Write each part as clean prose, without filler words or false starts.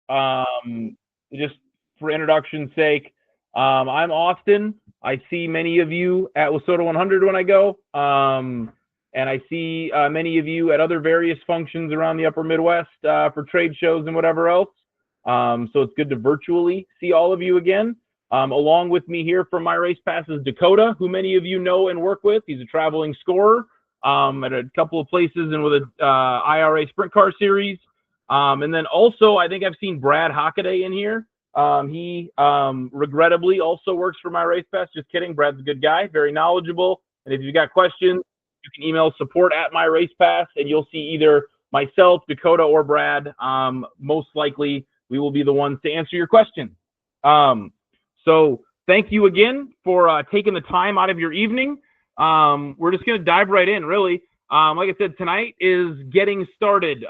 just for introduction's sake. I'm Austin. I see many of you at WISSOTA 100 when I go, and I see many of you at other various functions around the upper Midwest for trade shows and whatever else. So it's good to virtually see all of you again. Along with me here from My Race Pass is Dakota, who many of you know and work with. He's a traveling scorer at a couple of places and with a IRA Sprint Car Series. And then also, I think I've seen Brad Hockaday in here. He regrettably also works for My Race Pass. Just kidding. Brad's a good guy, very knowledgeable. And if you've got questions, you can email support@My Race Pass, and you'll see either myself, Dakota, or Brad. Most likely, we will be the ones to answer your questions. So thank you again for taking the time out of your evening. We're just going to dive right in, really. Like I said, tonight is getting started,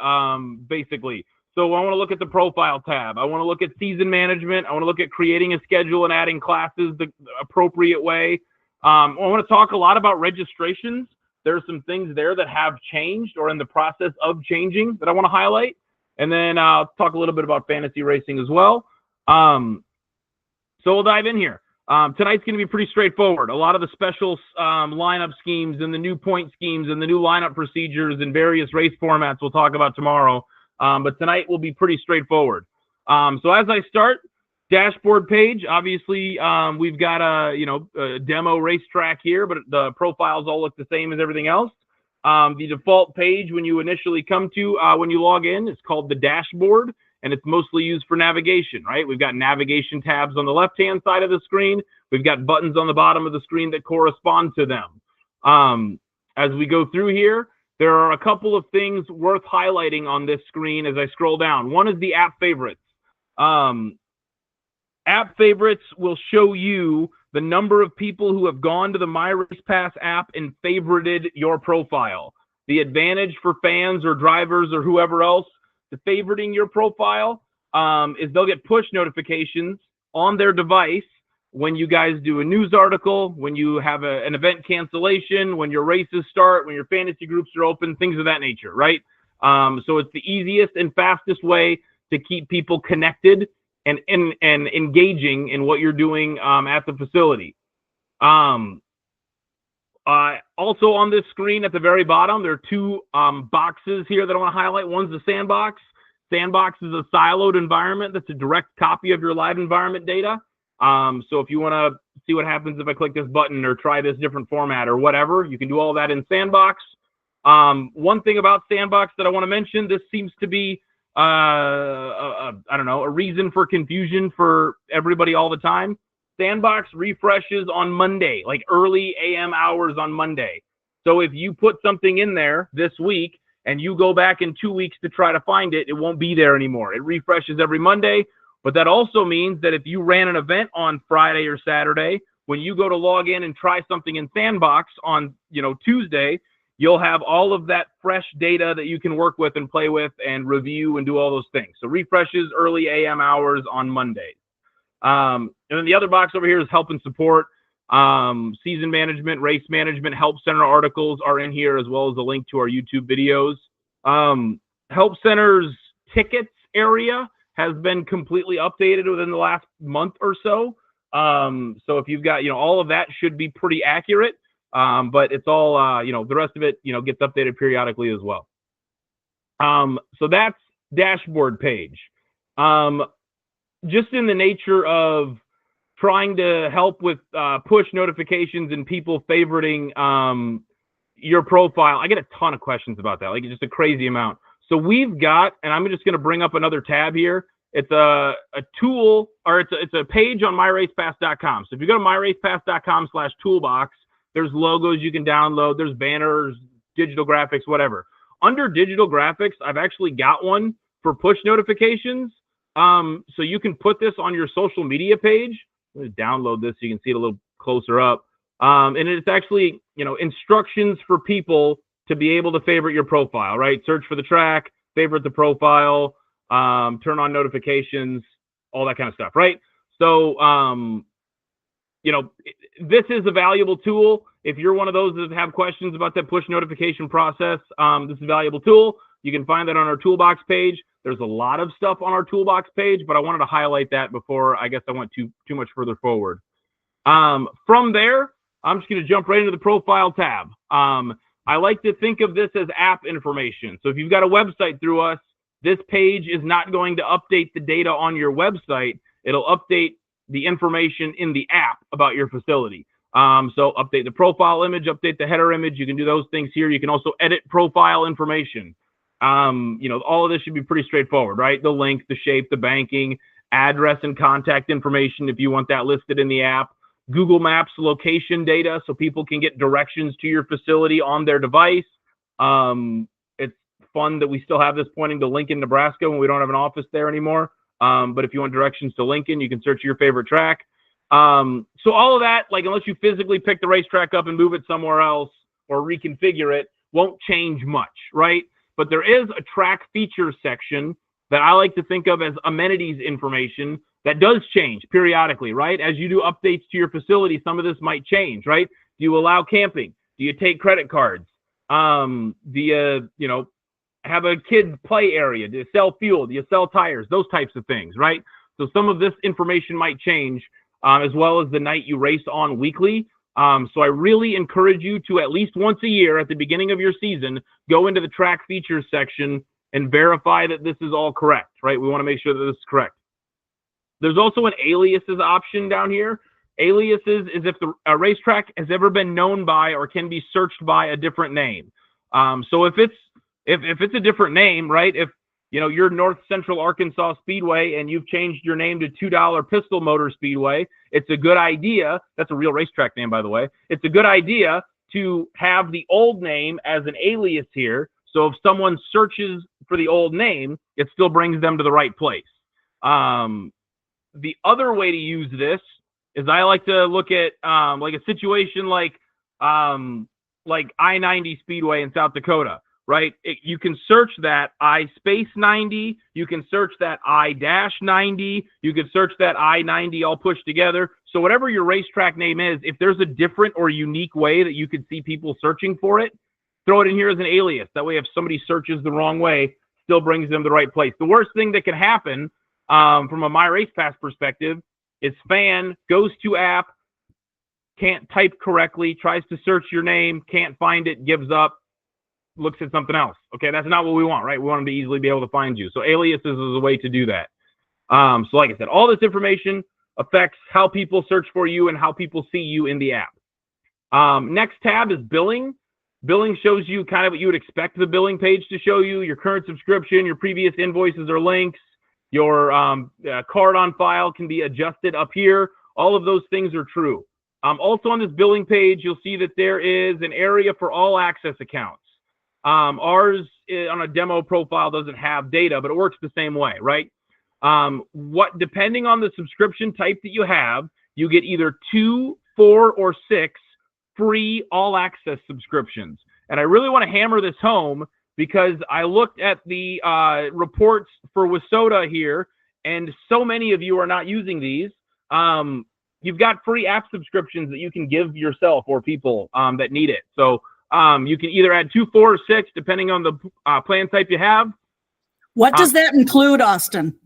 basically. So I want to look at the profile tab. I want to look at season management. I want to look at creating a schedule and adding classes the appropriate way. I want to talk a lot about registrations. There are some things there that have changed or in the process of changing that I want to highlight. And then I'll talk a little bit about fantasy racing as well. So we'll dive in here. Tonight's going to be pretty straightforward. A lot of the special lineup schemes and the new point schemes and the new lineup procedures and various race formats we'll talk about tomorrow. But tonight will be pretty straightforward. So as I start, dashboard page, obviously we've got a demo racetrack here, but the profiles all look the same as everything else. The default page when you initially come to, when you log in, is called the dashboard. And it's mostly used for navigation, right? We've got navigation tabs on the left-hand side of the screen. We've got buttons on the bottom of the screen that correspond to them. As we go through here, there are a couple of things worth highlighting on this screen as I scroll down. One is the app favorites. App favorites will show you the number of people who have gone to the My Race Pass app and favorited your profile. The advantage for fans or drivers or whoever else to favoriting your profile is they'll get push notifications on their device when you guys do a news article, when you have an event cancellation, when your races start, when your fantasy groups are open, things of that nature, right? So it's the easiest and fastest way to keep people connected and engaging in what you're doing at the facility. Also on this screen at the very bottom, there are two boxes here that I want to highlight. One's the sandbox. Sandbox is a siloed environment that's a direct copy of your live environment data. So if you want to see what happens if I click this button or try this different format or whatever, you can do all that in Sandbox. One thing about Sandbox that I want to mention, this seems to be, I don't know, a reason for confusion for everybody all the time. Sandbox refreshes on Monday, like early AM hours on Monday. So if you put something in there this week and you go back in 2 weeks to try to find it, it won't be there anymore. It refreshes every Monday. But that also means that if you ran an event on Friday or Saturday, when you go to log in and try something in Sandbox on, Tuesday, you'll have all of that fresh data that you can work with and play with and review and do all those things. So refreshes early AM hours on Mondays. And then the other box over here is help and support. Season management, race management, help center articles are in here, as well as a link to our YouTube videos. Help center's tickets area has been completely updated within the last month or so. So if you've got, all of that should be pretty accurate. But it's all, the rest of it, gets updated periodically as well. So that's dashboard page. Just in the nature of trying to help with push notifications and people favoriting your profile, I get a ton of questions about that, like just a crazy amount. So we've got, and I'm just going to bring up another tab here. It's a tool, or it's a page on myracepass.com. So if you go to myracepass.com/toolbox, there's logos you can download, there's banners, digital graphics, whatever. Under digital graphics, I've actually got one for push notifications. So you can put this on your social media page. Let me download this so you can see it a little closer up. And it's actually, instructions for people to be able to favorite your profile, right? Search for the track, favorite the profile, turn on notifications, all that kind of stuff, right? So, this is a valuable tool. If you're one of those that have questions about that push notification process, this is a valuable tool. You can find that on our toolbox page. There's a lot of stuff on our toolbox page, but I wanted to highlight that before I guess I went too much further forward. From there, I'm just going to jump right into the profile tab. I like to think of this as app information. So if you've got a website through us, this page is not going to update the data on your website. It'll update the information in the app about your facility. So update the profile image, update the header image. You can do those things here. You can also edit profile information. All of this should be pretty straightforward, right? The link, the shape, the banking, address and contact information if you want that listed in the app. Google Maps location data so people can get directions to your facility on their device. It's fun that we still have this pointing to Lincoln, Nebraska when we don't have an office there anymore. But if you want directions to Lincoln, you can search your favorite track. So all of that, like unless you physically pick the racetrack up and move it somewhere else or reconfigure it, won't change much, right? But there is a track features section that I like to think of as amenities information that does change periodically, right? As you do updates to your facility, some of this might change, right? Do you allow camping? Do you take credit cards? Do you, have a kid play area? Do you sell fuel? Do you sell tires? Those types of things, right? So some of this information might change, as well as the night you race on weekly. So I really encourage you to at least once a year at the beginning of your season, go into the track features section and verify that this is all correct, right? We want to make sure that this is correct. There's also an aliases option down here. Aliases is if a racetrack has ever been known by or can be searched by a different name. So if it's a different name, right? If you're North Central Arkansas Speedway and you've changed your name to $2 Pistol Motor Speedway, it's a good idea. That's a real racetrack name, by the way. It's a good idea to have the old name as an alias here. So if someone searches for the old name, it still brings them to the right place. The other way to use this is I like to look at like a situation like I-90 Speedway in South Dakota, right? You can search that I-90, you can search that I-90, you can search that I-90 all pushed together. So whatever your racetrack name is, if there's a different or unique way that you could see people searching for it, throw it in here as an alias. That way if somebody searches the wrong way, still brings them to the right place. The worst thing that can happen from a My Race Pass perspective is fan goes to app, can't type correctly, tries to search your name, can't find it, gives up, looks at something else. Okay, that's not what we want, right? We want them to easily be able to find you. So aliases is a way to do that. So like I said, all this information affects how people search for you and how people see you in the app. Next tab is billing. Billing shows you kind of what you would expect the billing page to show you, your current subscription, your previous invoices or links, your card on file can be adjusted up here. All of those things are true. Also on this billing page, you'll see that there is an area for all access accounts. Ours on a demo profile doesn't have data, but it works the same way, right? Depending on the subscription type that you have, you get either 2, 4, or 6 free all access subscriptions. And I really want to hammer this home because I looked at the reports for WISSOTA here, and so many of you are not using these. You've got free app subscriptions that you can give yourself or people that need it. So you can either add 2, 4, or 6, depending on the plan type you have. What does that include, Austin?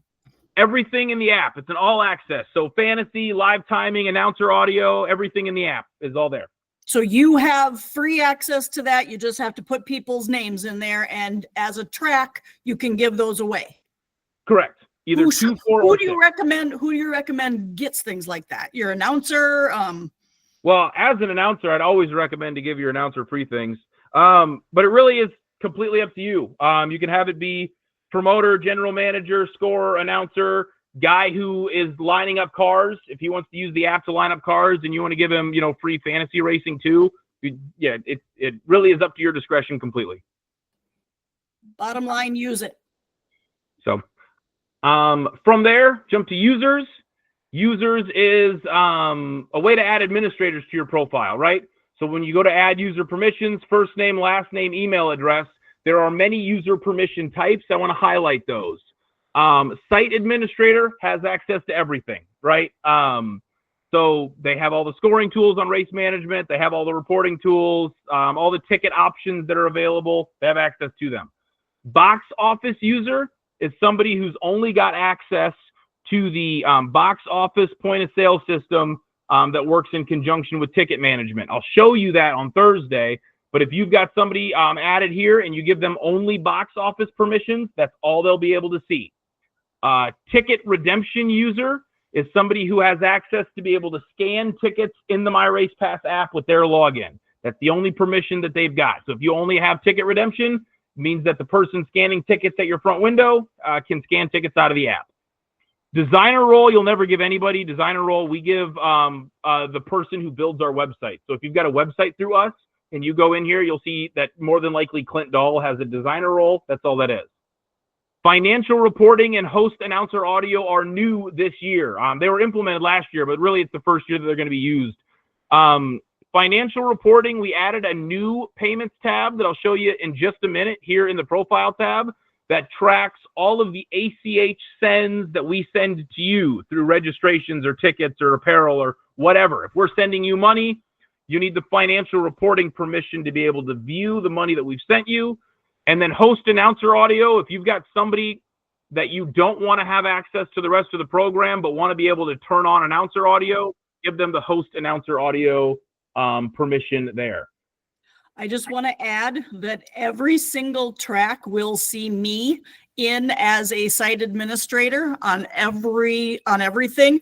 Everything in the app. It's an all access. So fantasy, live timing, announcer audio, everything in the app is all there. So you have free access to that. You just have to put people's names in there. And as a track, you can give those away. Correct. Either 2, 4, who or do you 6. recommend? Who do you recommend gets things like that? Your announcer? Well, as an announcer, I'd always recommend to give your announcer free things. But it really is completely up to you. You can have it be promoter, general manager, scorer, announcer, guy who is lining up cars. If he wants to use the app to line up cars and you want to give him, free fantasy racing too, it really is up to your discretion completely. Bottom line, use it. So from there, jump to users. Users is a way to add administrators to your profile, right? So when you go to add user permissions, first name, last name, email address, there are many user permission types. I want to highlight those. Site administrator has access to everything, right? So they have all the scoring tools on race management. They have all the reporting tools, all the ticket options that are available. They have access to them. Box office user is somebody who's only got access to the box office point of sale system that works in conjunction with ticket management. I'll show you that on Thursday, but if you've got somebody added here and you give them only box office permissions, that's all they'll be able to see. Ticket redemption user is somebody who has access to be able to scan tickets in the My Race Pass app with their login. That's the only permission that they've got. So if you only have ticket redemption, it means that the person scanning tickets at your front window can scan tickets out of the app. Designer role, you'll never give anybody. Designer role, we give the person who builds our website. So if you've got a website through us and you go in here, you'll see that more than likely Clint Dahl has a designer role. That's all that is. Financial reporting and host announcer audio are new this year. They were implemented last year, but really it's the first year that they're going to be used. Financial reporting, we added a new payments tab that I'll show you in just a minute here in the profile tab that tracks all of the ACH sends that we send to you through registrations or tickets or apparel or whatever. If we're sending you money, you need the financial reporting permission to be able to view the money that we've sent you. And then host announcer audio, if you've got somebody that you don't want to have access to the rest of the program but want to be able to turn on announcer audio, give them the host announcer audio permission there. I just want to add that every single track will see me in as a site administrator on everything.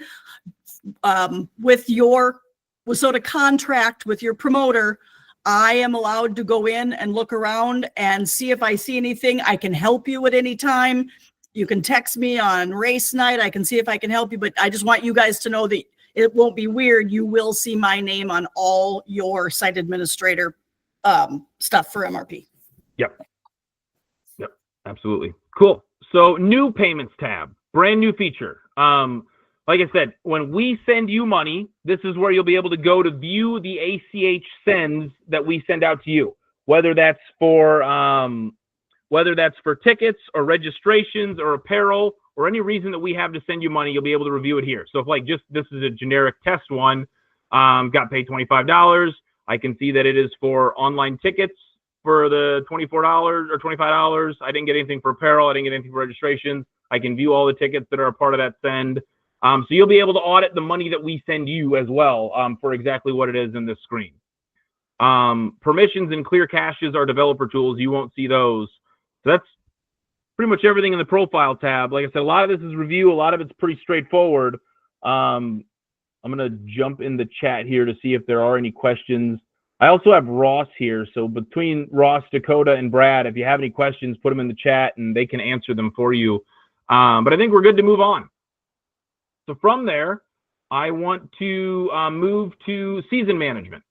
With your WISSOTA contract with your promoter, I am allowed to go in and look around and see if I see anything. I can help you at any time. You can text me on race night. I can see if I can help you, but I just want you guys to know that it won't be weird. You will see my name on all your site administrator stuff for MRP. Yep, absolutely. Cool. So new payments tab, brand new feature. Like I said, when we send you money, this is where you'll be able to go to view the ACH sends that we send out to you, whether that's for tickets or registrations or apparel or any reason that we have to send you money, you'll be able to review it here. So if like just this is a generic test one, got paid $25, I can see that it is for online tickets for the $24 or $25. I didn't get anything for apparel. I didn't get anything for registrations. I can view all the tickets that are a part of that send. So you'll be able to audit the money that we send you as well for exactly what it is in this screen. Permissions and clear caches are developer tools. You won't see those. So that's pretty much everything in the profile tab. Like I said, a lot of this is review. A lot of it's pretty straightforward. I'm going to jump in the chat here to see if there are any questions. I also have Ross here. So between Ross, Dakota, and Brad, if you have any questions, put them in the chat and they can answer them for you. But I think we're good to move on. So from there, I want to move to season management.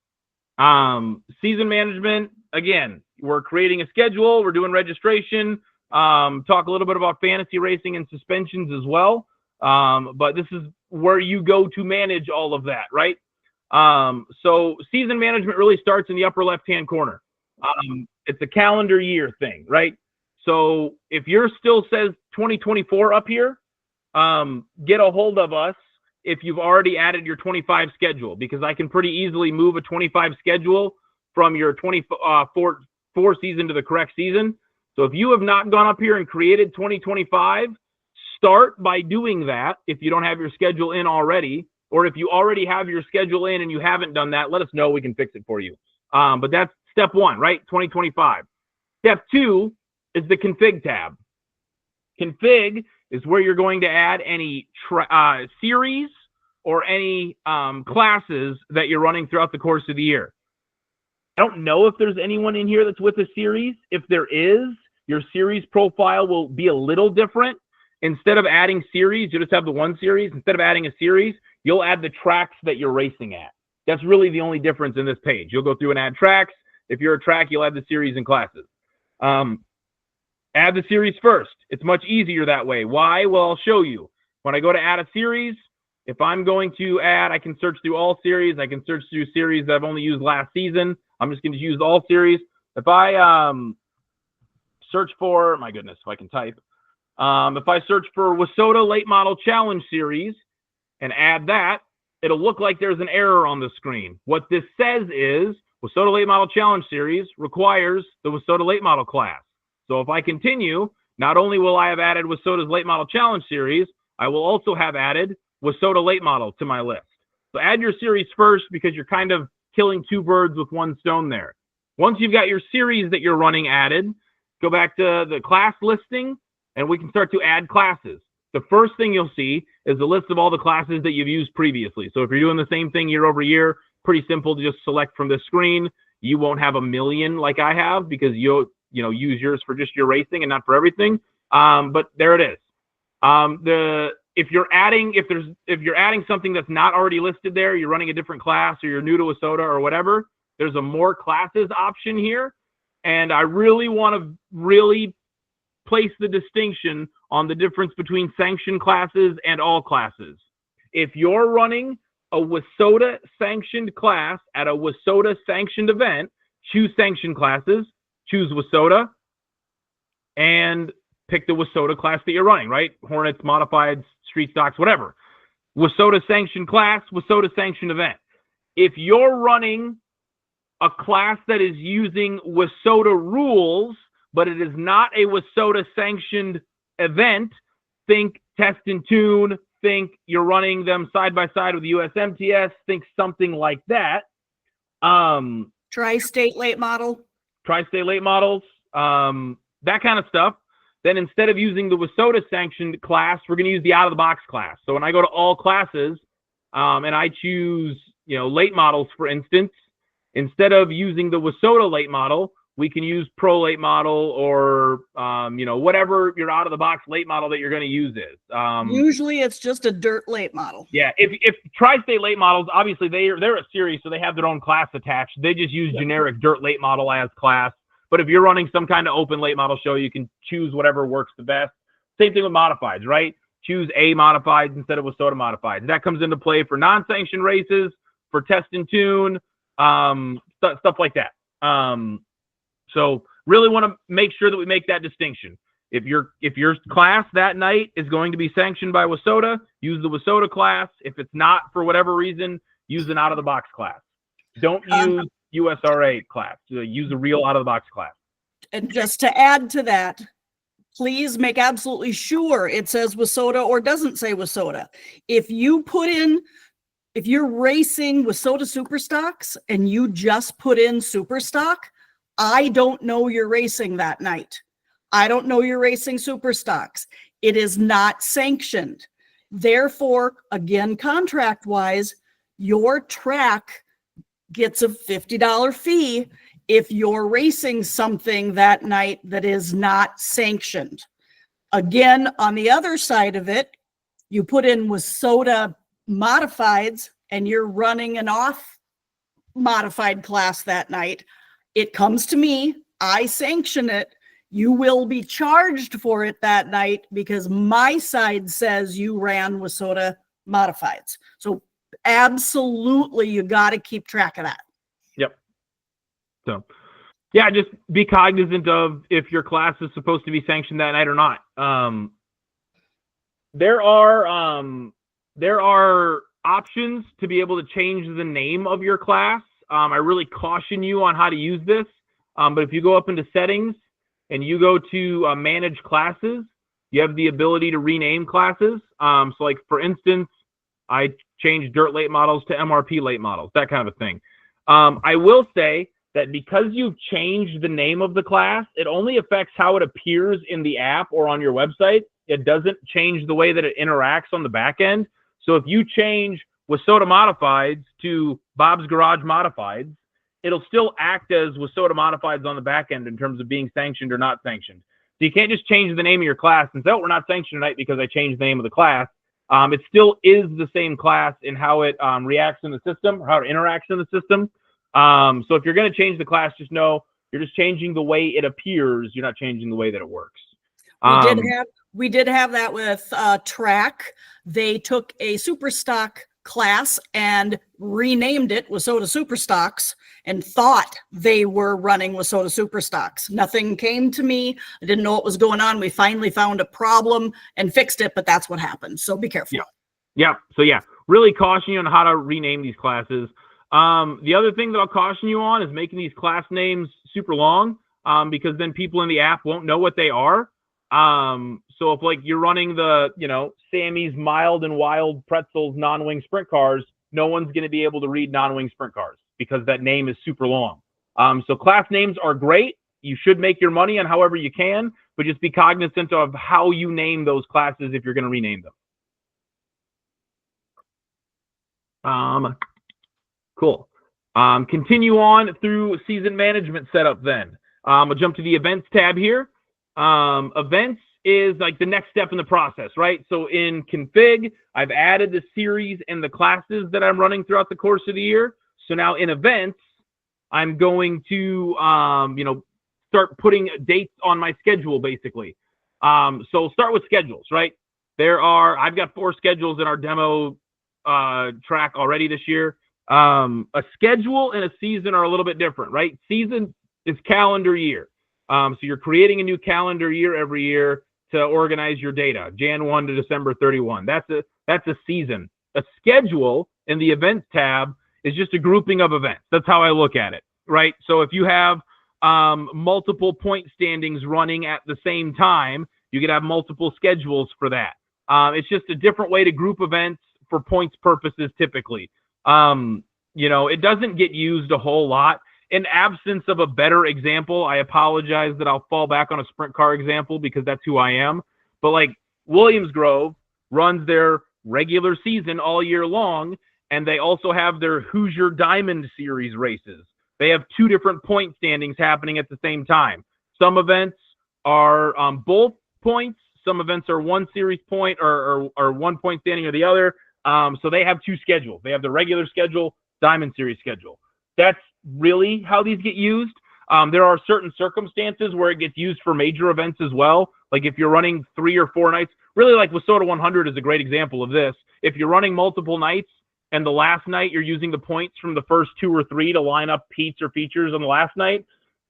Season management, again, we're creating a schedule. We're doing registration. Talk a little bit about fantasy racing and suspensions as well. But this is where you go to manage all of that, right? So season management really starts in the upper left-hand corner. It's a calendar year thing, right? So if yours still says 2024 up here, get a hold of us if you've already added your 25 schedule, because I can pretty easily move a 25 schedule from your 24 season to the correct season. So if you have not gone up here and created 2025, start by doing that if you don't have your schedule in already, or if you already have your schedule in and you haven't done that, let us know. We can fix it for you. But that's step one, right? 2025. Step two is the config tab. Config is where you're going to add any series or any classes that you're running throughout the course of the year. I don't know if there's anyone in here that's with a series. If there is, your series profile will be a little different. Instead of adding series, you just have the one series. Instead of adding a series, you'll add the tracks that you're racing at. That's really the only difference in this page. You'll go through and add tracks. If you're a track, you'll add the series and classes. Add the series first. It's much easier that way. Why? Well, I'll show you. When I go to add a series, if I'm going to add, I can search through all series. I can search through series that I've only used last season. I'm just going to use all series. If I search for, my goodness, if I can type. If I search for WISSOTA Late Model Challenge Series and add that, it'll look like there's an error on the screen. What this says is WISSOTA Late Model Challenge Series requires the WISSOTA Late Model class. So if I continue, not only will I have added WISSOTA's Late Model Challenge Series, I will also have added WISSOTA Late Model to my list. So add your series first because you're kind of killing two birds with one stone there. Once you've got your series that you're running added, go back to the class listing and we can start to add classes. The first thing you'll see is a list of all the classes that you've used previously. So if you're doing the same thing year over year, pretty simple to just select from this screen. You won't have a million like I have because you'll use yours for just your racing and not for everything. But there it is. If you're adding something that's not already listed there, you're running a different class or you're new to WISSOTA or whatever, there's a more classes option here. And I really want to place the distinction on the difference between sanctioned classes and all classes. If you're running a WISSOTA sanctioned class at a WISSOTA sanctioned event, choose sanctioned classes, choose WISSOTA, and pick the WISSOTA class that you're running, right? Hornets, modifieds, street stocks, whatever. WISSOTA sanctioned class, WISSOTA sanctioned event. If you're running a class that is using WISSOTA rules, but it is not a WISSOTA sanctioned event, think test and tune, think you're running them side by side with USMTS, think something like that. Tri-state late model. Tri-state late models, that kind of stuff. Then instead of using the WISSOTA sanctioned class, we're going to use the out-of-the-box class. So when I go to all classes and I choose, late models, for instance, instead of using the WISSOTA late model, we can use Pro late model or, whatever your out-of-the-box late model that you're going to use is. Usually it's just a dirt late model. Yeah, if tri-state late models, obviously they're a series, so they have their own class attached. They just use generic dirt late model as class. But if you're running some kind of open late model show, you can choose whatever works the best. Same thing with modifieds, right? Choose A modifieds instead of WISSOTA modifieds. That comes into play for non-sanctioned races, for test and tune, stuff like that. So really want to make sure that we make that distinction. If your class that night is going to be sanctioned by WISSOTA, use the WISSOTA class. If it's not for whatever reason, use an out-of-the-box class. Don't use USRA class. Use a real out-of-the-box class. And just to add to that, please make absolutely sure it says WISSOTA or doesn't say WISSOTA. If you're racing WISSOTA Super Stocks and you just put in Super Stock, I don't know you're racing that night. I don't know you're racing Super Stocks. It is not sanctioned. Therefore, again, contract-wise, your track gets a $50 fee if you're racing something that night that is not sanctioned. Again, on the other side of it, you put in WISSOTA modifieds and you're running an off modified class that night. It comes to me, I sanction it. You will be charged for it that night because my side says you ran WISSOTA modifieds. So absolutely, you got to keep track of that. Yep. So, yeah, just be cognizant of if your class is supposed to be sanctioned that night or not. There are options to be able to change the name of your class. I really caution you on how to use this. But if you go up into settings and you go to manage classes, you have the ability to rename classes. So like, for instance, I changed dirt late models to MRP late models, that kind of a thing. I will say that because you've changed the name of the class, it only affects how it appears in the app or on your website. It doesn't change the way that it interacts on the back end. So if you change WISSOTA Modifieds to Bob's Garage Modifieds, it'll still act as WISSOTA Modifieds on the back end in terms of being sanctioned or not sanctioned. So you can't just change the name of your class and say, oh, we're not sanctioned tonight because I changed the name of the class. It still is the same class in how it reacts in the system, or how it interacts in the system. So if you're going to change the class, just know you're just changing the way it appears. You're not changing the way that it works. We did have that with track. They took a super stock class and renamed it WISSOTA Super Stocks and thought they were running WISSOTA Super Stocks. Nothing came to me. I didn't know what was going on. We finally found a problem and fixed it, but that's what happened. So be careful. Yeah. So yeah, really caution you on how to rename these classes. The other thing that I'll caution you on is making these class names super long. because then people in the app won't know what they are. So if like you're running the, Sammy's Mild and Wild Pretzels non-wing sprint cars, no one's going to be able to read non-wing sprint cars because that name is super long. So class names are great. You should make your money on however you can, but just be cognizant of how you name those classes if you're going to rename them. Cool. Continue on through season management setup then. I'll jump to the events tab here. Events is like the next step in the process, right? So in config, I've added the series and the classes that I'm running throughout the course of the year. So now in events, I'm going to, start putting dates on my schedule, basically. So start with schedules, right? I've got 4 schedules in our demo track already this year. A schedule and a season are a little bit different, right? Season is calendar year. So you're creating a new calendar year every year to organize your data, Jan 1 to December 31. That's a season. A schedule in the events tab is just a grouping of events. That's how I look at it, right? So if you have multiple point standings running at the same time, you could have multiple schedules for that. It's just a different way to group events for points purposes typically. It doesn't get used a whole lot. In absence of a better example, I apologize that I'll fall back on a sprint car example because that's who I am. But like Williams Grove runs their regular season all year long, and they also have their Hoosier Diamond Series races. They have 2 different point standings happening at the same time. Some events are both points. Some events are 1 series point or 1 point standing or the other. So they have 2 schedules. They have the regular schedule, Diamond Series schedule. That's really how these get used. There are certain circumstances where it gets used for major events as well. Like if you're running 3 or 4 nights, really like WISSOTA 100 is a great example of this. If you're running multiple nights and the last night you're using the points from the first 2 or 3 to line up Pete's or features on the last night,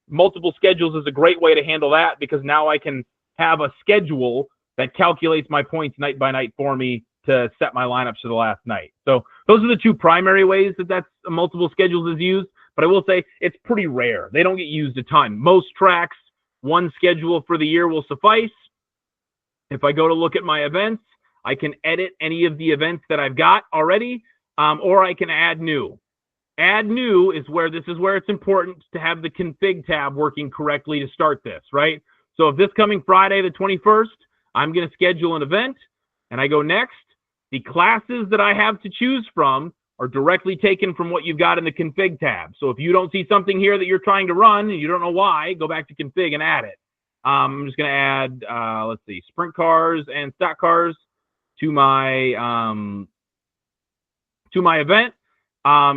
multiple schedules is a great way to handle that because now I can have a schedule that calculates my points night by night for me to set my lineups for the last night. So those are the 2 primary ways that's multiple schedules is used. But I will say it's pretty rare. They don't get used a ton. Most tracks, 1 schedule for the year will suffice. If I go to look at my events, I can edit any of the events that I've got already, or I can add new. Add new is where it's important to have the config tab working correctly to start this, right? So if this coming Friday, the 21st, I'm going to schedule an event and I go next, the classes that I have to choose from are directly taken from what you've got in the config tab. So if you don't see something here that you're trying to run and you don't know why, go back to config and add it. I'm just going to add, let's see, sprint cars and stock cars to my event.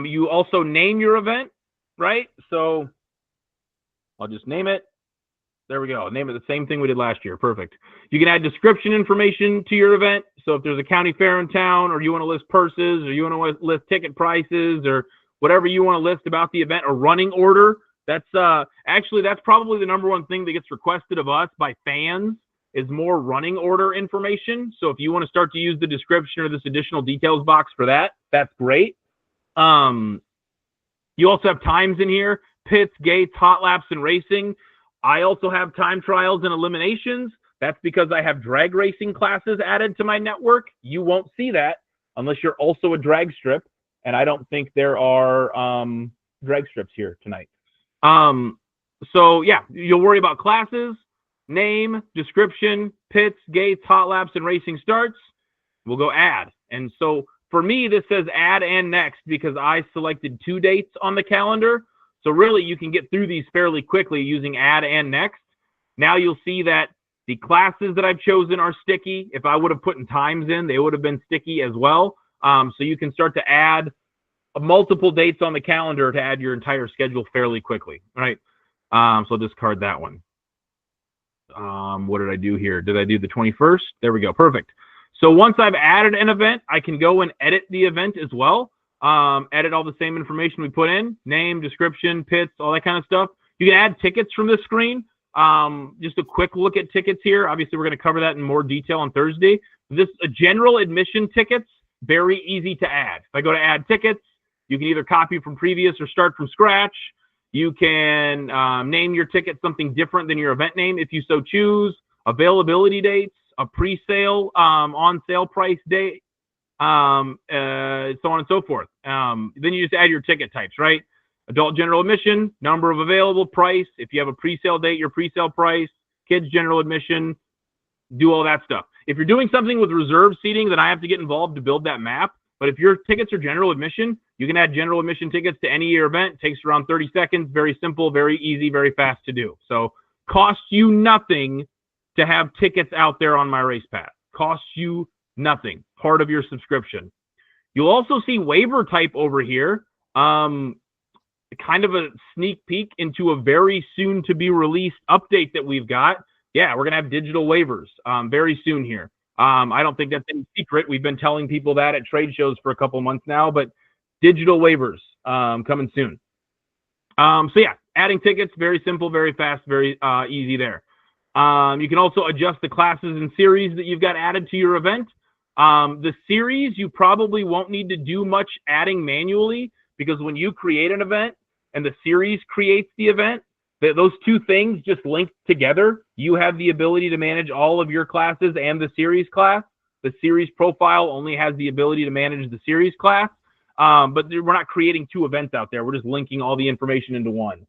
You also name your event, right? So I'll just name it. There we go. Name it the same thing we did last year. Perfect. You can add description information to your event. So if there's a county fair in town, or you want to list purses, or you want to list ticket prices, or whatever you want to list about the event, or running order, that's probably the number one thing that gets requested of us by fans is more running order information. So if you want to start to use the description or this additional details box for that, that's great. You also have times in here, pits, gates, hot laps, and racing. I also have time trials and eliminations. That's because I have drag racing classes added to my network. You won't see that unless you're also a drag strip, and I don't think there are drag strips here tonight. So yeah, you'll worry about classes, name, description, pits, gates, hot laps, and racing starts. We'll go add. And so for me, this says add and next because I selected 2 dates on the calendar. So really, you can get through these fairly quickly using add and next. Now you'll see that the classes that I've chosen are sticky. If I would have put in times in, they would have been sticky as well. So you can start to add multiple dates on the calendar to add your entire schedule fairly quickly, right? So I'll discard that one. What did I do here? Did I do the 21st? There we go. Perfect. So once I've added an event, I can go and edit the event as well. Edit all the same information we put in, name, description, pits, all that kind of stuff. You can add tickets from this screen. Just a quick look at tickets here. Obviously, we're going to cover that in more detail on Thursday. This general admission tickets, very easy to add. If I go to add tickets, you can either copy from previous or start from scratch. You can name your ticket something different than your event name if you so choose, availability dates, a pre-sale, on-sale price date, so on and so forth. Then you just add your ticket types, right? Adult general admission, number of available, price. If you have a pre-sale date, your pre-sale price, kids general admission, do all that stuff. If you're doing something with reserve seating, then I have to get involved to build that map. But if your tickets are general admission, you can add general admission tickets to any of your event. It takes around 30 seconds. Very simple, very easy, very fast to do. So costs you nothing to have tickets out there on My Race Pass. Costs you nothing. Part of your subscription. You'll also see waiver type over here. Kind of a sneak peek into a very soon to be released update that we've got. Yeah, we're going to have digital waivers very soon here. I don't think that's any secret. We've been telling people that at trade shows for a couple months now, but digital waivers coming soon. So yeah, adding tickets, very simple, very fast, very easy there. You can also adjust the classes and series that you've got added to your event. The series, you probably won't need to do much adding manually, because when you create an event and the series creates the event, those two things just link together. You have the ability to manage all of your classes and the series class. The series profile only has the ability to manage the series class, but we're not creating two events out there. We're just linking all the information into one.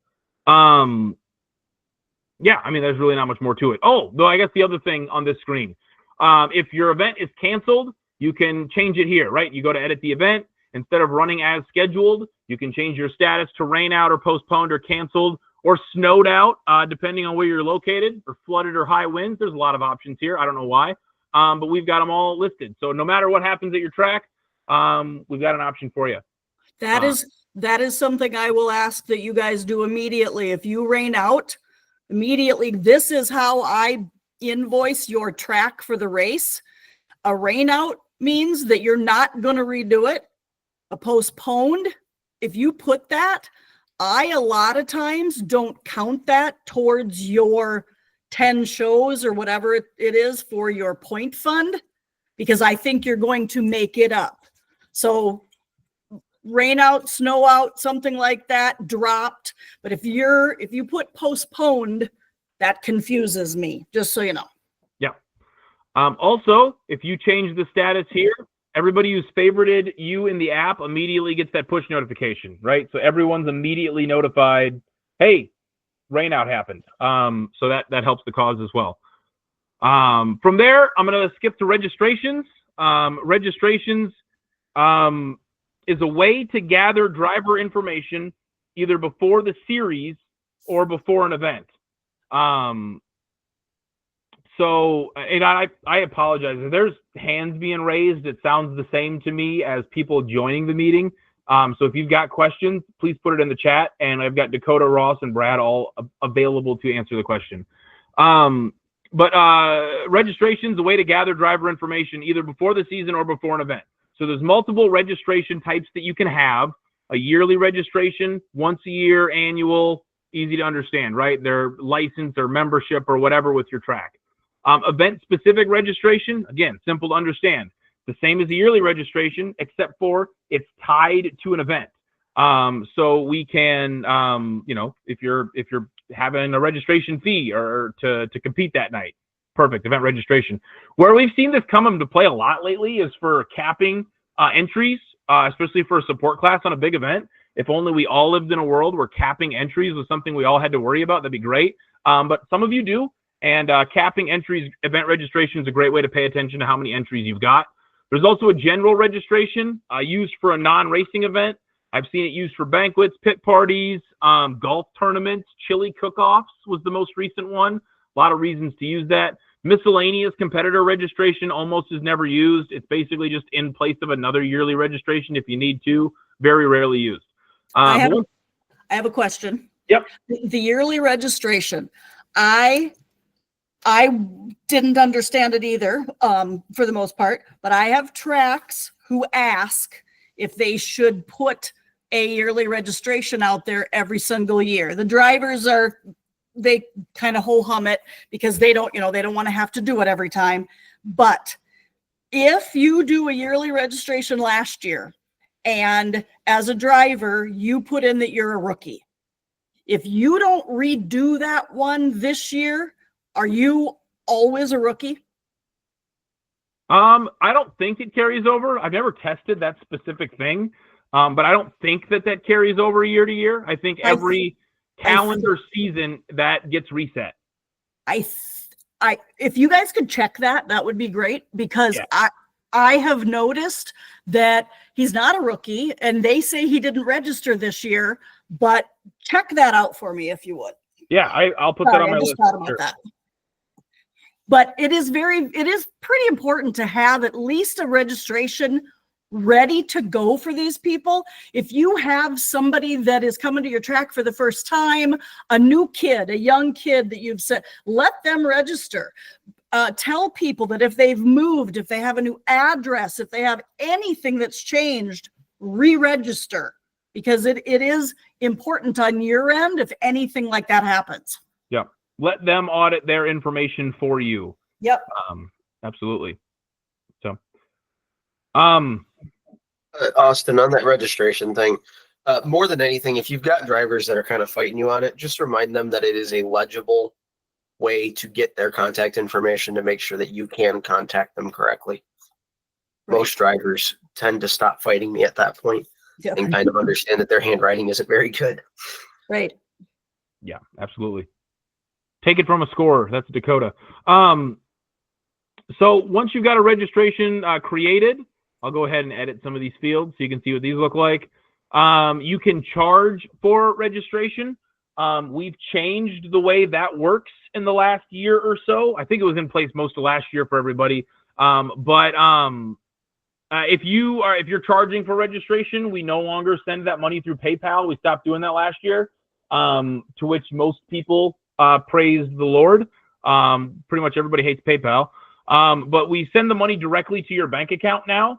Yeah, I mean, there's really not much more to it. Oh, though I guess the other thing on this screen, if your event is canceled, you can change it here, right? You go to edit the event. Instead of running as scheduled, you can change your status to rain out or postponed or canceled or snowed out, depending on where you're located, or flooded or high winds. There's a lot of options here. I don't know why, but we've got them all listed. So no matter what happens at your track, we've got an option for you. That is something I will ask that you guys do immediately. If you rain out, immediately, this is how I invoice your track for the race. A rain out means that you're not going to redo it. A postponed, if you put that, I a lot of times don't count that towards your 10 shows or whatever it is for your point fund, because I think you're going to make it up. So rain out, snow out, something like that, dropped. But if you put postponed, that confuses me, just so you know. Yeah. Also, if you change the status here, everybody who's favorited you in the app immediately gets that push notification, right? So everyone's immediately notified, hey, rain out happened. So that helps the cause as well. From there, I'm going to skip to registrations. Registrations is a way to gather driver information either before the series or before an event. So, and I apologize. If there's hands being raised, it sounds the same to me as people joining the meeting. So if you've got questions, please put it in the chat, and I've got Dakota, Ross, and Brad all available to answer the question. But registration is a way to gather driver information either before the season or before an event. So there's multiple registration types that you can have. A yearly registration, once a year, annual, easy to understand, right? Their license or membership or whatever with your track. Event-specific registration, again, simple to understand. The same as the yearly registration, except for it's tied to an event. So we can, you know, if you're having a registration fee or to compete that night, perfect, event registration. Where we've seen this come into play a lot lately is for capping entries, especially for a support class on a big event. If only we all lived in a world where capping entries was something we all had to worry about, that'd be great. But some of you do. And capping entries, event registration is a great way to pay attention to how many entries you've got. There's also a general registration used for a non-racing event. I've seen it used for banquets, pit parties, golf tournaments, chili cook-offs was the most recent one. A lot of reasons to use that. Miscellaneous competitor registration almost is never used. It's basically just in place of another yearly registration if you need to. Very rarely used. I have a question. Yep. The yearly registration, I didn't understand it either, for the most part, but I have tracks who ask if they should put a yearly registration out there every single year. The drivers they kind of ho-hum it because they don't want to have to do it every time. But if you do a yearly registration last year and as a driver, you put in that you're a rookie, If you don't redo that one this year, are you always a rookie? I don't think it carries over. I've never tested that specific thing, but I don't think that carries over year to year. I think every calendar season that gets reset. If you guys could check that, that would be great, because I have noticed that he's not a rookie, and they say he didn't register this year, but check that out for me if you would. Yeah, I'll put that on my list. Sure. That. But it is pretty important to have at least a registration ready to go for these people. If you have somebody that is coming to your track for the first time, a new kid, a young kid that you've said, let them register. Tell people that if they've moved, if they have a new address, if they have anything that's changed, re-register, because it is important on your end if anything like that happens. Yeah. Let them audit their information for you. Yep. Absolutely. So, Austin, on that registration thing, more than anything, if you've got drivers that are kind of fighting you on it, just remind them that it is a legible way to get their contact information to make sure that you can contact them correctly. Right. Most drivers tend to stop fighting me at that point and kind of understand that their handwriting isn't very good. Right. Yeah, absolutely. Take it from a scorer. That's Dakota. So once you've got a registration created, I'll go ahead and edit some of these fields so you can see what these look like. You can charge for registration. We've changed the way that works in the last year or so. I think it was in place most of last year for everybody. If you're charging for registration, we no longer send that money through PayPal. We stopped doing that last year, to which most people praise the Lord. Pretty much everybody hates PayPal. But we send the money directly to your bank account now.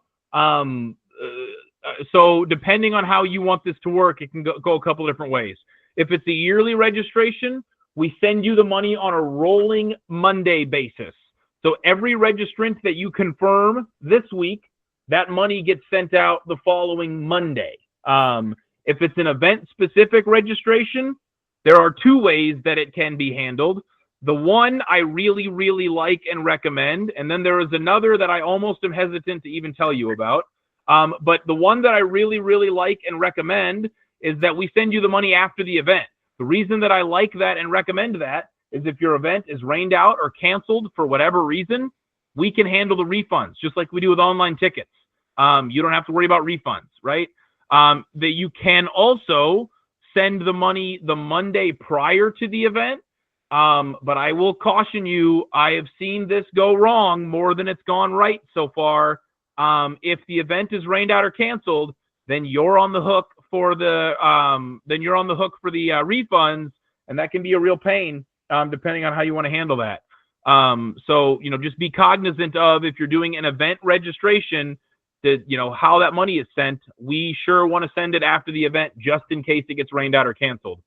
So depending on how you want this to work, it can go a couple different ways. If it's a yearly registration, we send you the money on a rolling Monday basis. So every registrant that you confirm this week, that money gets sent out the following Monday. If it's an event-specific registration, there are two ways that it can be handled. The one I really, really like and recommend, and then there is another that I almost am hesitant to even tell you about. But the one that I really, really like and recommend is that we send you the money after the event. The reason that I like that and recommend that is if your event is rained out or canceled for whatever reason, we can handle the refunds, just like we do with online tickets. You don't have to worry about refunds, right? That you can also send the money the Monday prior to the event. But I will caution you, I have seen this go wrong more than it's gone right so far. If the event is rained out or canceled, then you're on the hook for the refunds, and that can be a real pain, depending on how you want to handle that. So, just be cognizant of, if you're doing an event registration, that, how that money is sent. We sure want to send it after the event, just in case it gets rained out or canceled.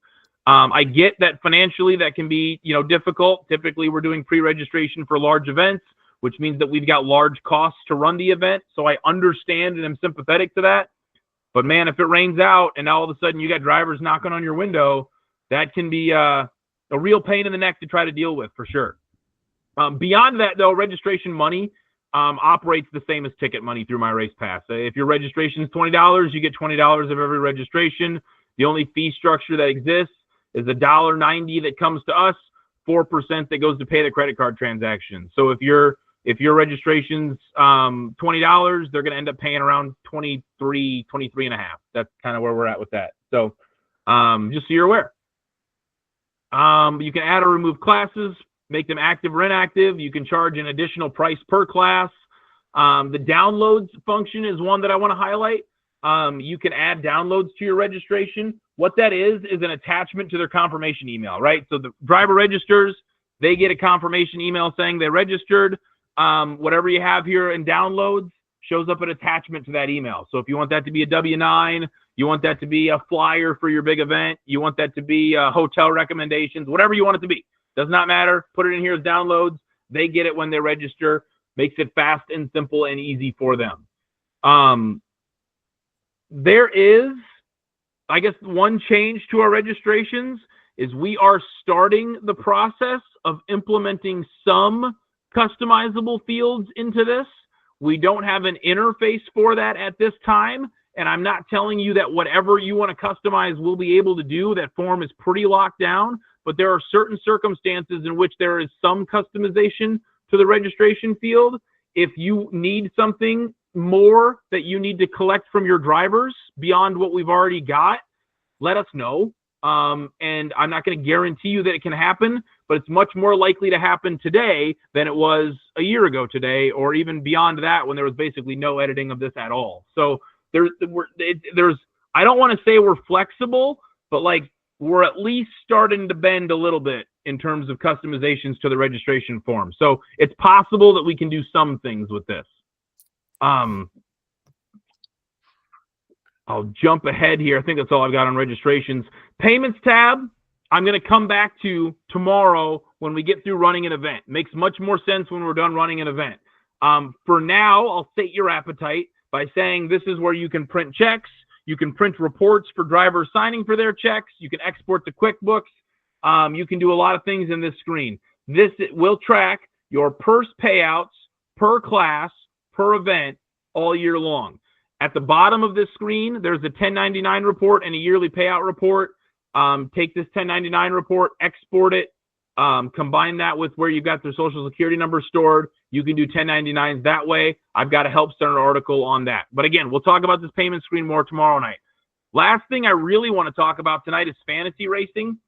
I get that financially that can be, difficult. Typically, we're doing pre-registration for large events, which means that we've got large costs to run the event. So I understand and am sympathetic to that. But man, if it rains out and all of a sudden you got drivers knocking on your window, that can be a real pain in the neck to try to deal with, for sure. Beyond that, though, registration money operates the same as ticket money through My Race Pass. If your registration is $20, you get $20 of every registration. The only fee structure that exists is $1.90 that comes to us, 4% that goes to pay the credit card transaction. So if your registration's $20, they're going to end up paying around 23 and a half. That's kind of where we're at with that. So just so you're aware. You can add or remove classes, make them active or inactive. You can charge an additional price per class. The downloads function is one that I want to highlight. You can add downloads to your registration. What that is an attachment to their confirmation email, right? So the driver registers, they get a confirmation email saying they registered. Whatever you have here in downloads shows up an attachment to that email. So if you want that to be a W-9, you want that to be a flyer for your big event, you want that to be hotel recommendations, whatever you want it to be, does not matter. Put it in here as downloads. They get it when they register. Makes it fast and simple and easy for them. There is, I guess, one change to our registrations is we are starting the process of implementing some customizable fields into this. We don't have an interface for that at this time, and I'm not telling you that whatever you want to customize we'll be able to do. That form is pretty locked down, but there are certain circumstances in which there is some customization to the registration field. If you need something more that you need to collect from your drivers beyond what we've already got, let us know. And I'm not going to guarantee you that it can happen, but it's much more likely to happen today than it was a year ago today, or even beyond that when there was basically no editing of this at all. So there's I don't want to say we're flexible, but like we're at least starting to bend a little bit in terms of customizations to the registration form. So it's possible that we can do some things with this. I'll jump ahead here. I think that's all I've got on registrations. Payments tab, I'm going to come back to tomorrow when we get through running an event. Makes much more sense when we're done running an event. For now, I'll sate your appetite by saying this is where you can print checks. You can print reports for drivers signing for their checks. You can export to QuickBooks. You can do a lot of things in this screen. This will track your purse payouts per class, per event, all year long. At the bottom of this screen, there's a 1099 report and a yearly payout report. Take this 1099 report, export it, combine that with where you've got their social security number stored. You can do 1099s that way. I've got a help center article on that. But again, we'll talk about this payment screen more tomorrow night. Last thing I really want to talk about tonight is fantasy racing.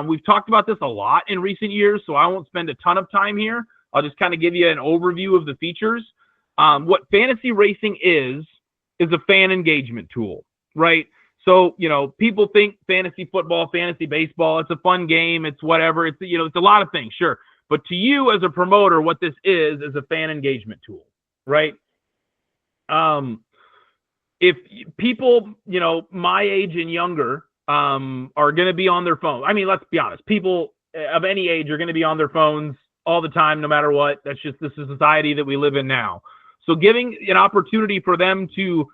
We've talked about this a lot in recent years, so I won't spend a ton of time here. I'll just kind of give you an overview of the features. What fantasy racing is a fan engagement tool, right? So, you know, people think fantasy football, fantasy baseball, it's a fun game, it's whatever, it's, you know, it's a lot of things, sure. But to you as a promoter, what this is a fan engagement tool, right? If people, you know, my age and younger are going to be on their phone. I mean, let's be honest, people of any age are going to be on their phones all the time, no matter what. That's just the society that we live in now. So giving an opportunity for them to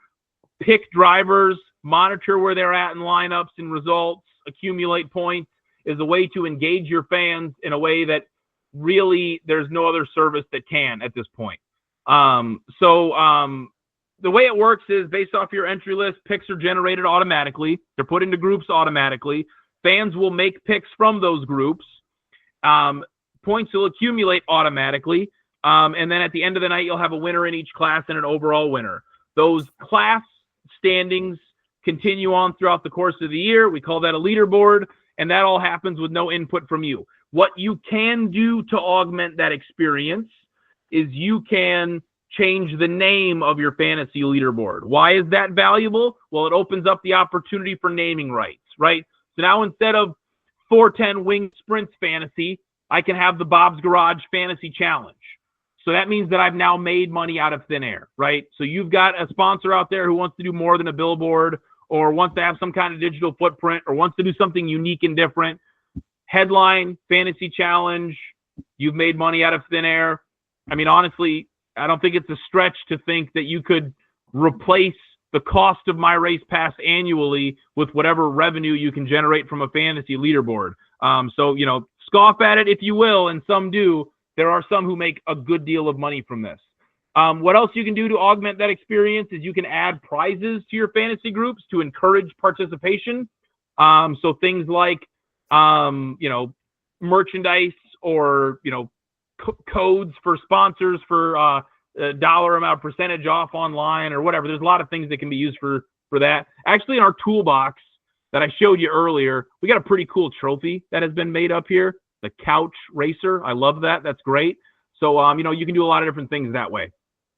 pick drivers, monitor where they're at in lineups and results, accumulate points is a way to engage your fans in a way that really there's no other service that can at this point. The way it works is based off your entry list, picks are generated automatically. They're put into groups automatically. Fans will make picks from those groups. Points will accumulate automatically. And then at the end of the night, you'll have a winner in each class and an overall winner. Those class standings continue on throughout the course of the year. We call that a leaderboard, and that all happens with no input from you. What you can do to augment that experience is you can change the name of your fantasy leaderboard. Why is that valuable? Well, it opens up the opportunity for naming rights, right? So now instead of 410 Wing Sprints Fantasy, I can have the Bob's Garage Fantasy Challenge. So that means that I've now made money out of thin air, right? So you've got a sponsor out there who wants to do more than a billboard or wants to have some kind of digital footprint or wants to do something unique and different. Headline, Fantasy Challenge, you've made money out of thin air. I mean, honestly, I don't think it's a stretch to think that you could replace the cost of my race pass annually with whatever revenue you can generate from a fantasy leaderboard. So, you know, scoff at it if you will, and some do. There are some who make a good deal of money from this. What else you can do to augment that experience is you can add prizes to your fantasy groups to encourage participation. So things like, you know, merchandise or, you know, codes for sponsors for a dollar amount percentage off online or whatever. There's a lot of things that can be used for that. Actually, in our toolbox that I showed you earlier, we got a pretty cool trophy that has been made up here. The Couch Racer. I love that. That's great. So, you know, you can do a lot of different things that way.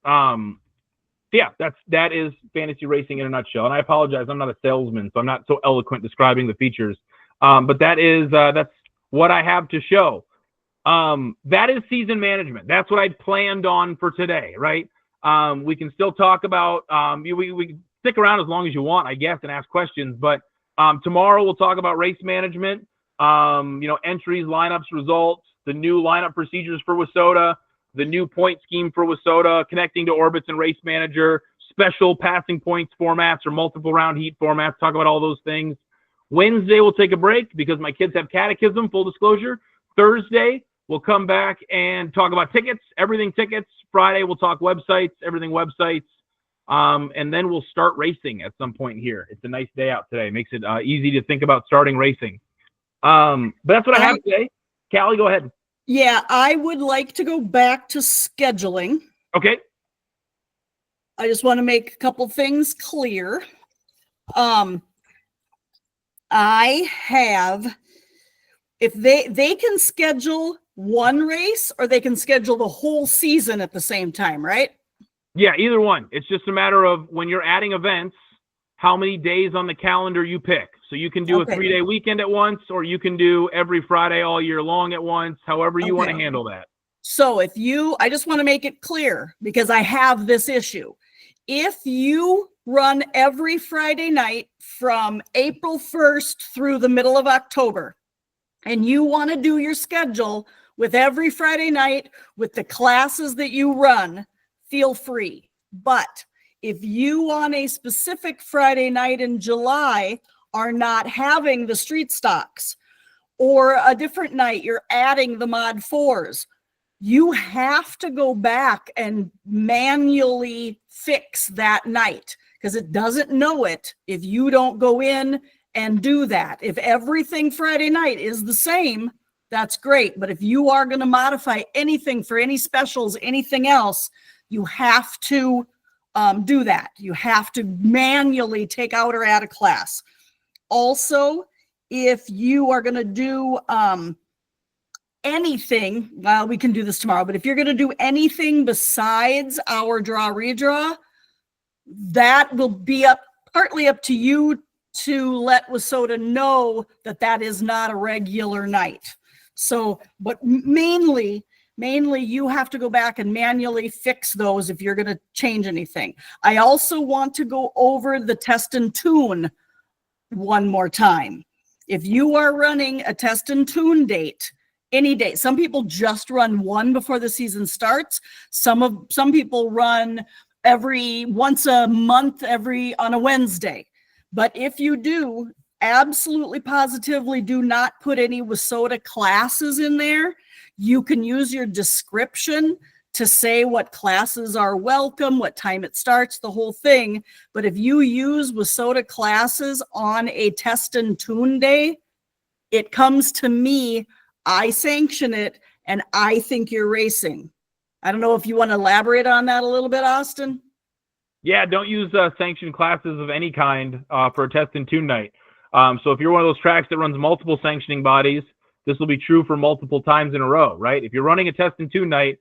Yeah, that is fantasy racing in a nutshell. And I apologize, I'm not a salesman, so I'm not so eloquent describing the features. But that is, that's what I have to show. That is season management. That's what I planned on for today, right? We can still talk about, we can stick around as long as you want, I guess, and ask questions. But tomorrow we'll talk about race management. You know, entries, lineups, results, the new lineup procedures for WISSOTA, the new point scheme for WISSOTA, connecting to Orbits and Race Manager, special passing points formats or multiple round heat formats, talk about all those things. Wednesday, we'll take a break because my kids have catechism, full disclosure. Thursday, we'll come back and talk about tickets, everything tickets. Friday, we'll talk websites, everything websites. And then we'll start racing at some point here. It's a nice day out today. Makes it easy to think about starting racing. But that's what I have today. Callie, go ahead. Yeah, I would like to go back to scheduling. Okay. I just want to make a couple things clear. I have, if they can schedule one race or they can schedule the whole season at the same time, right? Yeah, either one. It's just a matter of when you're adding events, how many days on the calendar you pick. So you can do a 3-day weekend at once, or you can do every Friday all year long at once, however you want to handle that. So I just want to make it clear because I have this issue. If you run every Friday night from April 1st through the middle of October, and you want to do your schedule with every Friday night with the classes that you run, feel free. But if you on a specific Friday night in July are not having the street stocks, or a different night you're adding the mod 4s, you have to go back and manually fix that night because it doesn't know it if you don't go in and do that. If everything Friday night is the same, that's great. But if you are going to modify anything for any specials, anything else, you have to do that. You have to manually take out or add a class. Also, if you are going to do anything, well, we can do this tomorrow, but if you're going to do anything besides our draw redraw, that will be partly up to you to let WISSOTA know that that is not a regular night. So, but mainly you have to go back and manually fix those if you're going to change anything. I also want to go over the test and tune one more time. If you are running a test and tune date, any day, some people just run one before the season starts. Some people run once a month, on a Wednesday. But if you do, absolutely positively do not put any WISSOTA classes in there. You can use your description to say what classes are welcome, what time it starts, the whole thing. But if you use WISSOTA classes on a test and tune day, it comes to me, I sanction it, and I think you're racing. I don't know if you want to elaborate on that a little bit, Austin. Yeah, don't use sanctioned classes of any kind for a test and tune night. So if you're one of those tracks that runs multiple sanctioning bodies, this will be true for multiple times in a row, right? If you're running a test and tune night,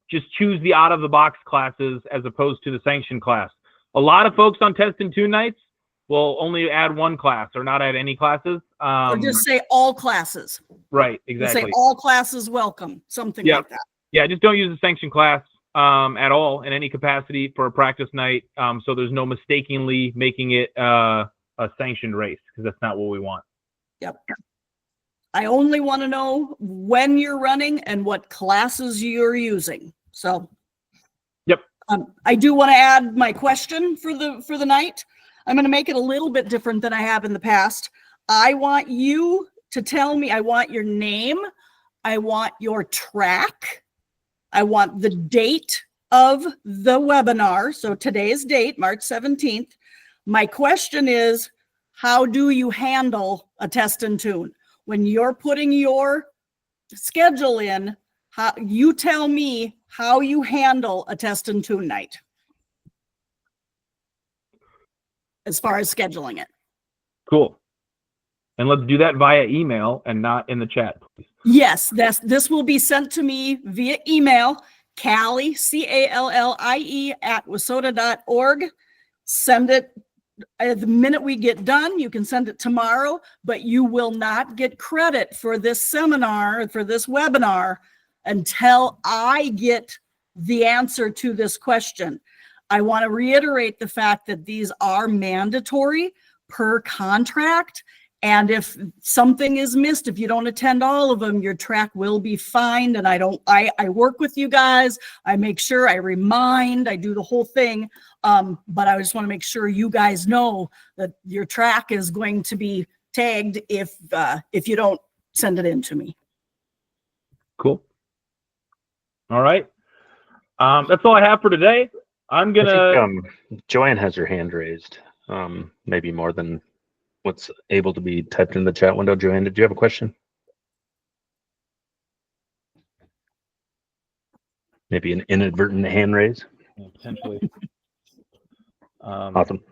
just choose the out-of-the-box classes as opposed to the sanctioned class. A lot of folks on test and tune nights will only add one class or not add any classes. Or just say all classes. Right, exactly. Say all classes welcome, something like that. Yeah, just don't use a sanctioned class at all in any capacity for a practice night. So there's no mistakenly making it a sanctioned race because that's not what we want. Yep. I only want to know when you're running and what classes you're using. So, yep. I do want to add my question for the night. I'm going to make it a little bit different than I have in the past. I want you to tell me, I want your name, I want your track, I want the date of the webinar. So today's date, March 17th. My question is, how do you handle a test and tune? When you're putting your schedule in, you tell me how you handle a test and tune night as far as scheduling it. Cool. And let's do that via email and not in the chat, please. Yes, this will be sent to me via email, Callie, CALLIE @WISSOTA.org. Send it the minute we get done. You can send it tomorrow, but you will not get credit for this seminar, for this webinar, until I get the answer to this question. I want to reiterate the fact that these are mandatory per contract. And if something is missed, if you don't attend all of them, your track will be fined. And I work with you guys. I make sure I remind, I do the whole thing. But I just want to make sure you guys know that your track is going to be tagged if you don't send it in to me. Cool. All right. That's all I have for today. I'm gonna. I think, Joanne has her hand raised. Maybe more than what's able to be typed in the chat window. Joanne, did you have a question? Maybe an inadvertent hand raise. Yeah, potentially. Awesome.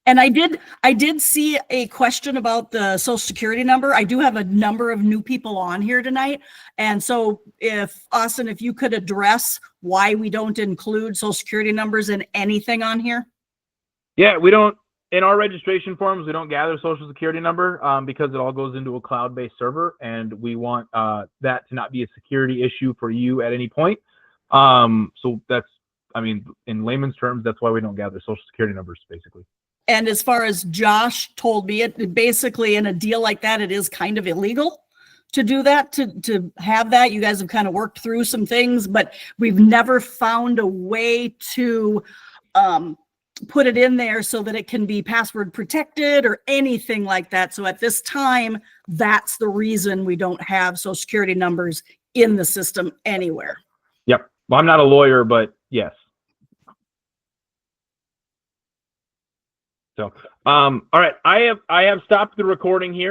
And I did see a question about the social security number. I do have a number of new people on here tonight. And so if Austin, if you could address why we don't include social security numbers in anything on here. Yeah, we don't, in our registration forms, we don't gather social security number because it all goes into a cloud-based server, and we want that to not be a security issue for you at any point. So that's, I mean, in layman's terms, that's why we don't gather social security numbers, basically. And as far as Josh told me, it basically in a deal like that, it is kind of illegal to do that, to have that. You guys have kind of worked through some things, but we've never found a way to put it in there so that it can be password protected or anything like that. So at this time, that's the reason we don't have social security numbers in the system anywhere. Yep. Well, I'm not a lawyer, but yes. So, all right, I have stopped the recording here.